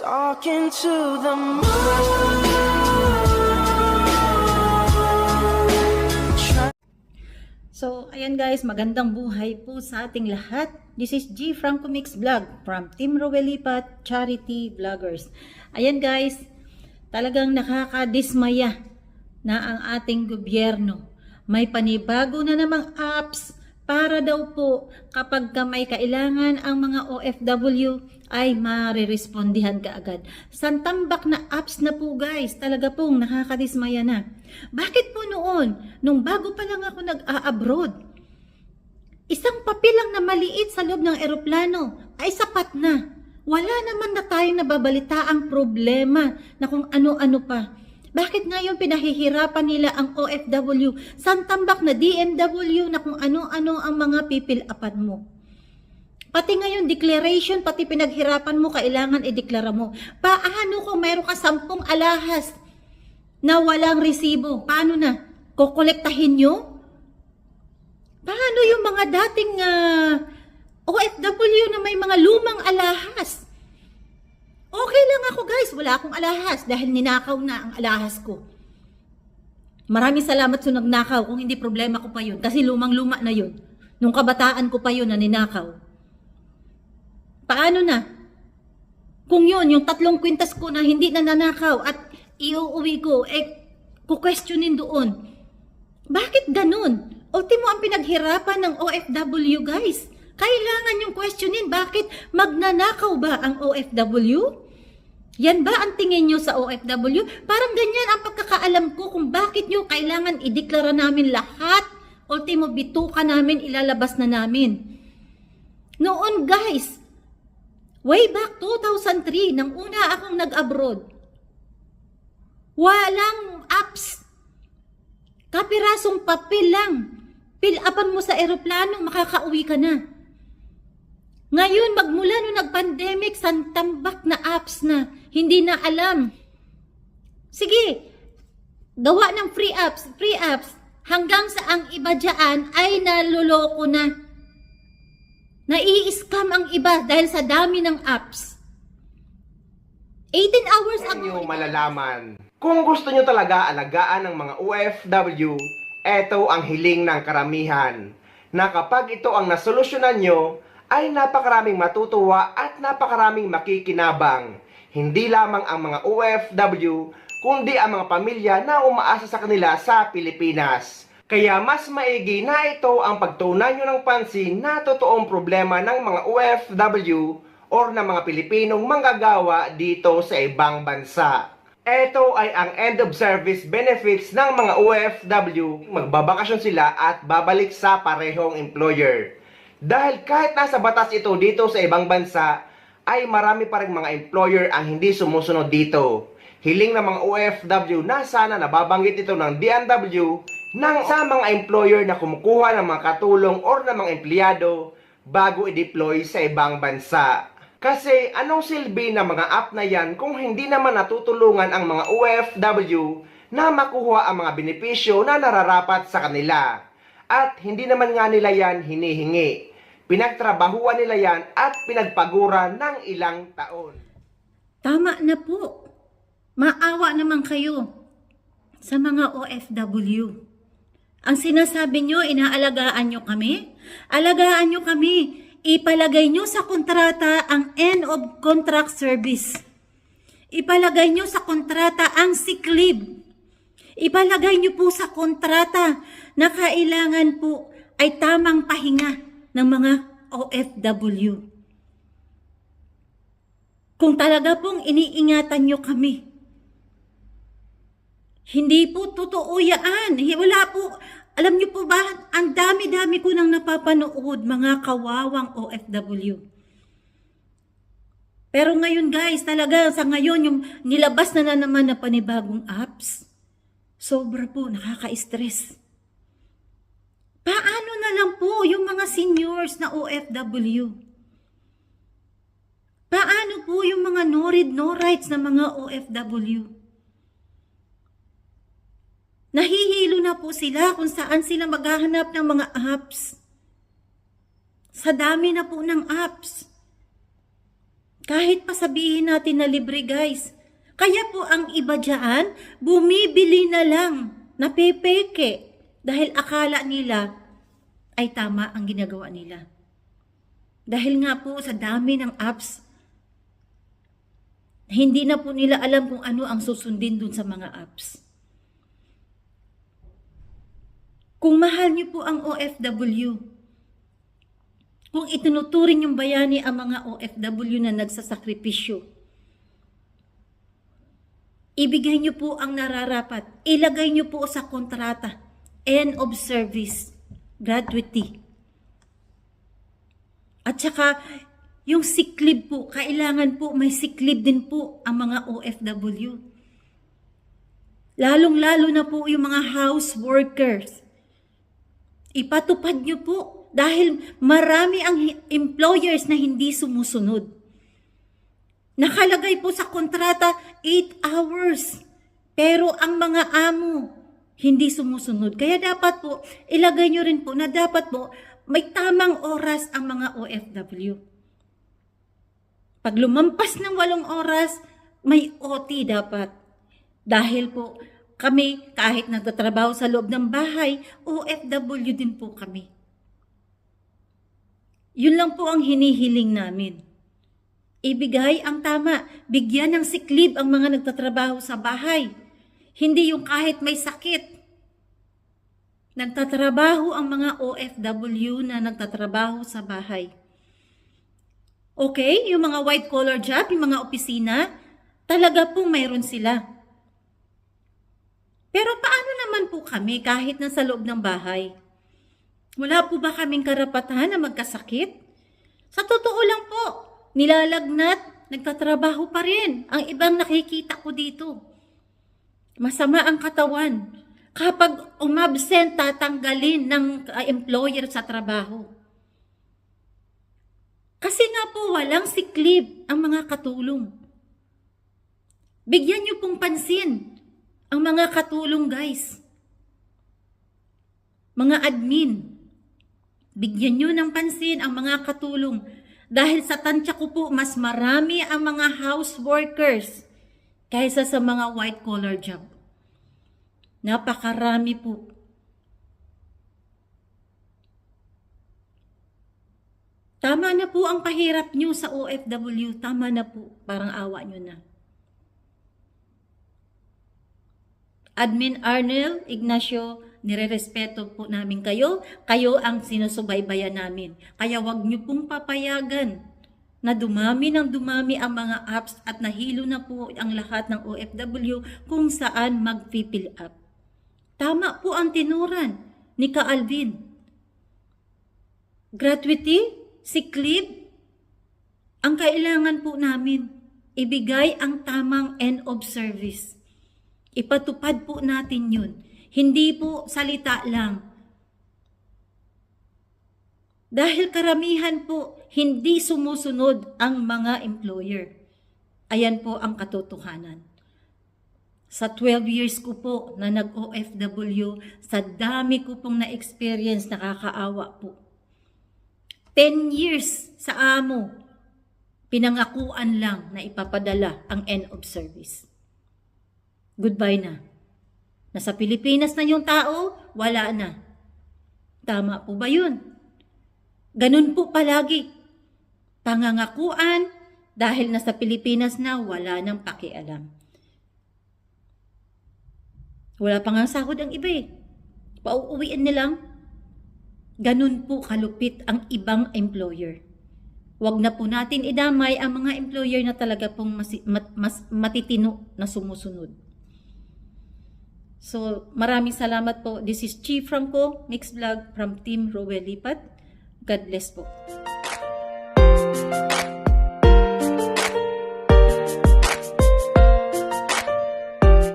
Talking to the moon. So, ayan guys, magandang buhay po sa ating lahat. This is G Franco Mix Vlog from Team Rowelipat Charity Vloggers. Ayan guys, talagang nakakadismaya na ang ating gobyerno. May panibago na namang apps para daw po kapag may kailangan ang mga OFW ay marirespondihan kaagad. Santambak na apps na po guys, talaga pong nakakadismaya na. Bakit po noon, nung bago pa lang ako nag-a-abroad, isang papel lang na maliit sa loob ng eroplano ay sapat na. Wala naman na tayong nababalita ang problema na kung ano-ano pa. Bakit ngayon pinahihirapan nila ang OFW? Santambak na DMW na kung ano-ano ang mga pipil-apan mo. Pati ngayon declaration, pati pinaghirapan mo, kailangan ideklara mo. Paano kung mayroon ka 10 alahas na walang resibo? Paano na? Kukolektahin nyo? Paano yung mga dating OFW na may mga lumang alahas? Okay lang ako guys, wala akong alahas dahil ninakaw na ang alahas ko. Maraming salamat sa nagnakaw, kung hindi problema ko pa yun. Kasi lumang-luma na yun. Nung kabataan ko pa yun na ninakaw. Paano na? Kung yun, yung 3 kwintas ko na hindi na nanakaw at iuuwi ko, kukwestiyonin doon. Bakit ganun? Ultimo ang pinaghirapan ng OFW guys. Kailangan yung questionin, bakit magnanakaw ba ang OFW? Yan ba ang tingin nyo sa OFW? Parang ganyan ang pagkakaalam ko kung bakit nyo kailangan ideklara namin lahat. Ultimo, bituka namin, ilalabas na namin. Noon guys, way back 2003, nang una akong nag-abroad, walang apps. Kapirasong papel lang. Pilapan mo sa eroplano, makakauwi ka na. Ngayon, magmula nung nag-pandemic, santambak na apps na, hindi na alam. Sige, gawa ng free apps, hanggang sa ang iba dyan ay naluloko na. Nai-scam ang iba dahil sa dami ng apps. 18 hours Kung ago. nyo malalaman, kung gusto nyo talaga alagaan ng mga OFW, eto ang hiling ng karamihan, na kapag ito ang nasolusyonan nyo, ay napakaraming matutuwa at napakaraming makikinabang. Hindi lamang ang mga OFW, kundi ang mga pamilya na umaasa sa kanila sa Pilipinas. Kaya mas maigi na ito ang pagtuunan nyo ng pansin na totoong problema ng mga OFW or ng mga Pilipinong manggagawa dito sa ibang bansa. Ito ay ang end of service benefits ng mga OFW. Magbabakasyon sila at babalik sa parehong employer. Dahil kahit nasa batas ito dito sa ibang bansa, ay marami pa rin mga employer ang hindi sumusunod dito. Hiling ng mga OFW na sana nababanggit ito ng DMW sa mga employer na kumukuha ng mga katulong or ng mga empleyado bago i-deploy sa ibang bansa. Kasi anong silbi ng mga app na yan kung hindi naman natutulungan ang mga OFW na makuha ang mga benepisyo na nararapat sa kanila. At hindi naman nga nila yan hinihingi. Pinagtrabahuan nila yan at pinagpagura ng ilang taon. Tama na po. Maawa naman kayo sa mga OFW. Ang sinasabi nyo, inaalagaan nyo kami? Alagaan nyo kami. Ipalagay nyo sa kontrata ang end of contract service. Ipalagay nyo sa kontrata ang sick leave. Ipalagay nyo po sa kontrata na kailangan po ay tamang pahinga ng mga OFW. Kung talaga pong iniingatan nyo kami, hindi po totoo yan. Wala po. Alam nyo po ba, ang dami-dami ko nang napapanood mga kawawang OFW. Pero ngayon guys, talaga sa ngayon yung nilabas na naman na panibagong apps, sobra po nakaka-stress. Paano na lang po yung mga seniors na OFW? Paano po yung mga no read, no rights na mga OFW? Nahihilo na po sila kung saan sila maghahanap ng mga apps. Sa dami na po ng apps. Kahit pa sabihin natin na libre guys. Kaya po ang iba dyan, bumibili na lang, napepeke. Dahil akala nila ay tama ang ginagawa nila. Dahil nga po sa dami ng apps, hindi na po nila alam kung ano ang susundin dun sa mga apps. Kung mahal niyo po ang OFW, kung itinuturing yung bayani ang mga OFW na nagsasakripisyo, ibigay niyo po ang nararapat, ilagay niyo po sa kontrata, end of service, gratuity. At saka, yung sick leave po, kailangan po may sick leave din po ang mga OFW. Lalong-lalo na po yung mga house workers. Ipatupad niyo po dahil marami ang employers na hindi sumusunod. Nakalagay po sa kontrata 8 hours. Pero ang mga amo hindi sumusunod. Kaya dapat po, ilagay niyo rin po na dapat po may tamang oras ang mga OFW. Pag lumampas ng 8 oras, may OT dapat. Dahil po, kami, kahit nagtatrabaho sa loob ng bahay, OFW din po kami. Yun lang po ang hinihiling namin. Ibigay ang tama, bigyan ng sick leave ang mga nagtatrabaho sa bahay. Hindi yung kahit may sakit. Nagtatrabaho ang mga OFW na nagtatrabaho sa bahay. Okay, yung mga white collar job, yung mga opisina, talaga pong mayroon sila. Pero paano naman po kami kahit nasa loob ng bahay? Wala po ba kaming karapatan na magkasakit? Sa totoo lang po, nilalagnat, nagtatrabaho pa rin ang ibang nakikita ko dito. Masama ang katawan. Kapag umabsent, tatanggalin ng employer sa trabaho. Kasi nga po walang sick leave ang mga katulong. Bigyan niyo pong pansin ang mga katulong guys. Mga admin, bigyan niyo ng pansin ang mga katulong. Dahil sa tansya ko po, mas marami ang mga house workers kaysa sa mga white collar job. Napakarami po. Tama na po ang pahirap nyo sa OFW. Tama na po. Parang awa nyo na. Admin Arnel Ignacio, nirerespeto po namin kayo. Kayo ang sinusubaybayan namin. Kaya wag nyo pong papayagan na dumami ng dumami ang mga apps at nahilo na po ang lahat ng OFW kung saan mag-fill up. Tama po ang tinuran ni Ka Alvin. Gratuity, sick leave, ang kailangan po namin, ibigay ang tamang end of service. Ipatupad po natin yun. Hindi po salita lang. Dahil karamihan po, hindi sumusunod ang mga employer. Ayan po ang katotohanan. Sa 12 years ko po na nag-OFW, sa dami ko pong na-experience, nakakaawa po. 10 years sa amo, pinangakuan lang na ipapadala ang end of service. Goodbye na. Nasa Pilipinas na yung tao, wala na. Tama po ba yun? Ganun po palagi. Pangangakuan, dahil nasa Pilipinas na, wala nang pakialam. Wala pa nga sahod ang iba eh. Pauuwiin nilang. Ganun po kalupit ang ibang employer. Huwag na po natin idamay ang mga employer na talaga pong mas matitino na sumusunod. So, maraming salamat po. This is Chief Franco, Mix Vlog from Team Rowell Lipat. God bless po.